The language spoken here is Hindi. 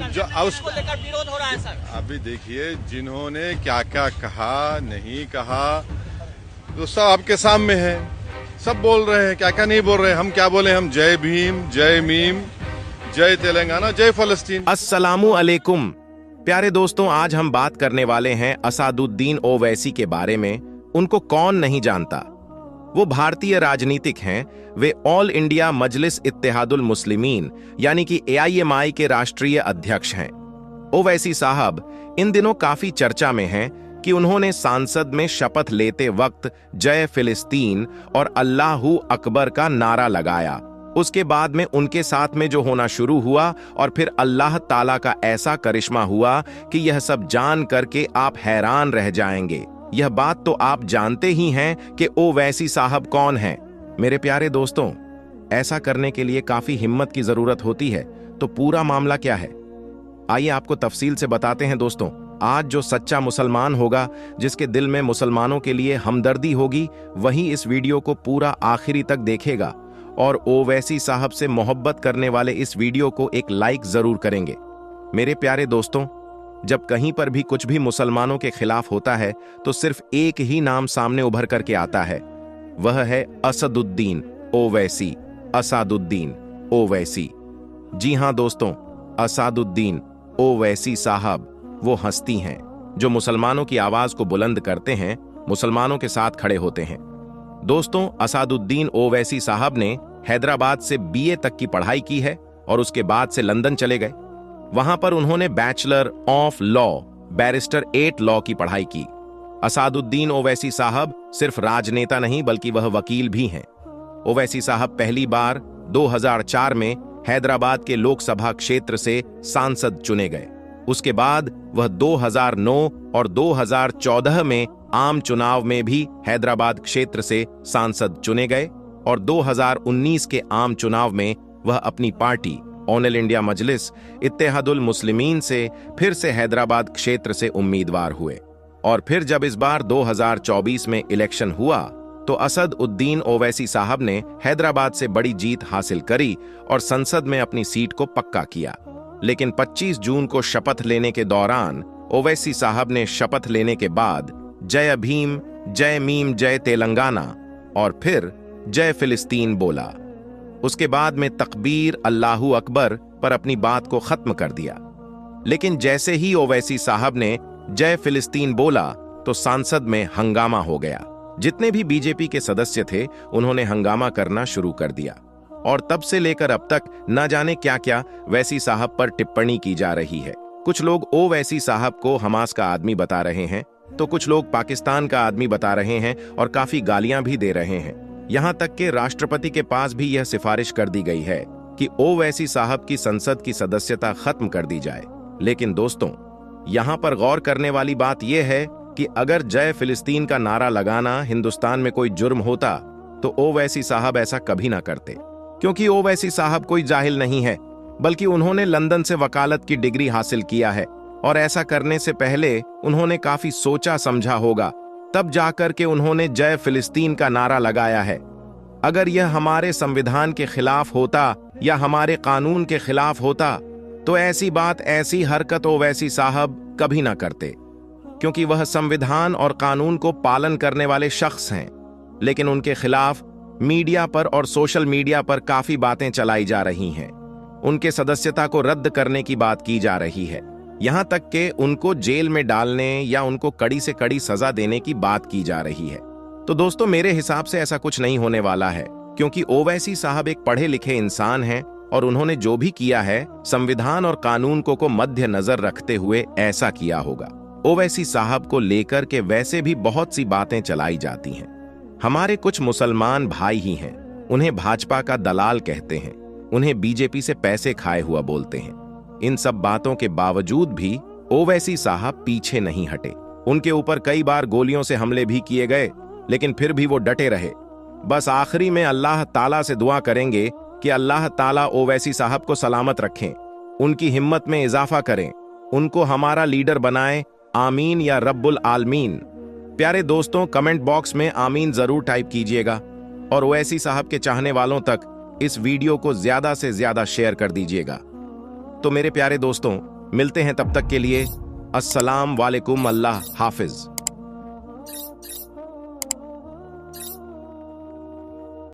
जो को लेकर विरोध हो रहा है सर। अभी देखिए जिन्होंने क्या क्या कहा नहीं कहा तो सब आपके सामने है, सब बोल रहे हैं, क्या क्या नहीं बोल रहे हैं। हम क्या बोले, हम जय भीम, जय मीम, जय तेलंगाना, जय फलस्तीन। अस्सलामु अलैकुम प्यारे दोस्तों, आज हम बात करने वाले हैं असदुद्दीन ओवैसी के बारे में। उनको कौन नहीं जानता। वो भारतीय राजनीतिक हैं। वे ऑल इंडिया मजलिस इत्तेहादुल मुस्लिमीन यानी कि AIMI के राष्ट्रीय अध्यक्ष हैं। ओवैसी साहब इन दिनों काफी चर्चा में हैं कि उन्होंने सांसद में शपथ लेते वक्त जय फिलिस्तीन और अल्लाहू अकबर का नारा लगाया। उसके बाद में उनके साथ में जो होना शुरू हुआ और फिर अल्लाह ताला का ऐसा करिश्मा हुआ कि यह सब जान करके आप हैरान रह जाएंगे। यह बात तो आप जानते ही हैं कि ओवैसी साहब कौन हैं। मेरे प्यारे दोस्तों, ऐसा करने के लिए काफी हिम्मत की जरूरत होती है। तो पूरा मामला क्या है, आइए आपको तफसील से बताते हैं दोस्तों। आज जो सच्चा मुसलमान होगा, जिसके दिल में मुसलमानों के लिए हमदर्दी होगी, वही इस वीडियो को पूरा आखिरी तक देखेगा और ओवैसी साहब से मोहब्बत करने वाले इस वीडियो को एक लाइक जरूर करेंगे। मेरे प्यारे दोस्तों, जब कहीं पर भी कुछ भी मुसलमानों के खिलाफ होता है तो सिर्फ एक ही नाम सामने उभर करके आता है, वह है असदुद्दीन ओवैसी। असदुद्दीन ओवैसी, जी हां दोस्तों, असदुद्दीन ओवैसी साहब वो हस्ती हैं जो मुसलमानों की आवाज को बुलंद करते हैं, मुसलमानों के साथ खड़े होते हैं। दोस्तों, असदुद्दीन ओवैसी साहब ने हैदराबाद से BA तक की पढ़ाई की है और उसके बाद से लंदन चले गए। वहां पर उन्होंने bachelor of law barrister 8 law की पढ़ाई की। असदुद्दीन ओवैसी साहब सिर्फ राजनेता नहीं बल्कि वह वकील भी हैं। ओवैसी साहब पहली बार 2004 में हैदराबाद के लोकसभा क्षेत्र से सांसद चुने गए। उसके बाद वह 2009 और 2014 में आम चुनाव में भी हैदराबाद क्षेत्र से सांसद चुने गए और 2019 के आम चुनाव में वह अपनी पार्टी ऑल इंडिया मजलिस इत्तेहादुल मुस्लिमीन से फिर से हैदराबाद क्षेत्र से उम्मीदवार हुए। और फिर जब इस बार 2024 में इलेक्शन हुआ तो असदुद्दीन ओवैसी साहब ने हैदराबाद से बड़ी जीत हासिल करी और संसद में अपनी सीट को पक्का किया। लेकिन 25 जून को शपथ लेने के दौरान ओवैसी साहब ने शपथ लेने के बाद जय भीम, जय मीम, जय तेलंगाना और फिर जय फिलिस्तीन बोला। उसके बाद में तकबीर अल्लाहू अकबर पर अपनी बात को खत्म कर दिया। लेकिन जैसे ही ओवैसी साहब ने जय फिलिस्तीन बोला तो सांसद में हंगामा हो गया। जितने भी बीजेपी के सदस्य थे उन्होंने हंगामा करना शुरू कर दिया और तब से लेकर अब तक न जाने क्या क्या वैसी साहब पर टिप्पणी की जा रही है। कुछ लोग ओवैसी साहब को हमास का आदमी बता रहे हैं तो कुछ लोग पाकिस्तान का आदमी बता रहे हैं और काफी गालियां भी दे रहे हैं। यहां तक कि राष्ट्रपति के पास भी यह सिफारिश कर दी गई है कि ओवैसी साहब की संसद की सदस्यता खत्म कर दी जाए। लेकिन दोस्तों, यहां पर गौर करने वाली बात यह है कि अगर जय फिलिस्तीन का नारा लगाना हिंदुस्तान में कोई जुर्म होता तो ओवैसी साहब ऐसा कभी ना करते, क्योंकि ओवैसी साहब कोई जाहिल नहीं है, बल्कि उन्होंने लंदन से वकालत की डिग्री हासिल किया है और ऐसा करने से पहले उन्होंने काफी सोचा समझा होगा, तब जाकर के उन्होंने जय फिलिस्तीन का नारा लगाया है। अगर यह हमारे संविधान के खिलाफ होता या हमारे कानून के खिलाफ होता तो ऐसी बात, ऐसी हरकत ओवैसी साहब कभी ना करते, क्योंकि वह संविधान और कानून को पालन करने वाले शख्स हैं। लेकिन उनके खिलाफ मीडिया पर और सोशल मीडिया पर काफी बातें चलाई जा रही हैं। उनके सदस्यता को रद्द करने की बात की जा रही है, यहां तक कि उनको जेल में डालने या उनको कड़ी से कड़ी सजा देने की बात की जा रही है। तो दोस्तों, मेरे हिसाब से ऐसा कुछ नहीं होने वाला है, क्योंकि ओवैसी साहब एक पढ़े लिखे इंसान हैं और उन्होंने जो भी किया है संविधान और कानून को मध्य नजर रखते हुए ऐसा किया होगा। ओवैसी साहब को लेकर के वैसे भी बहुत सी बातें चलाई जाती हैं। हमारे कुछ मुसलमान भाई ही हैं, उन्हें भाजपा का दलाल कहते हैं, उन्हें बीजेपी से पैसे खाए हुआ बोलते हैं। इन सब बातों के बावजूद भी ओवैसी साहब पीछे नहीं हटे। उनके ऊपर कई बार गोलियों से हमले भी किए गए, लेकिन फिर भी वो डटे रहे। बस आखिरी में अल्लाह ताला से दुआ करेंगे कि अल्लाह ताला ओवैसी साहब को सलामत रखें, उनकी हिम्मत में इजाफा करें, उनको हमारा लीडर बनाएं। आमीन या रब्बुल आलमीन। प्यारे दोस्तों, कमेंट बॉक्स में आमीन जरूर टाइप कीजिएगा और ओवैसी साहब के चाहने वालों तक इस वीडियो को ज्यादा से ज्यादा शेयर कर दीजिएगा। तो मेरे प्यारे दोस्तों, मिलते हैं तब तक के लिए। अस्सलाम वालेकुम, अल्लाह हाफिज।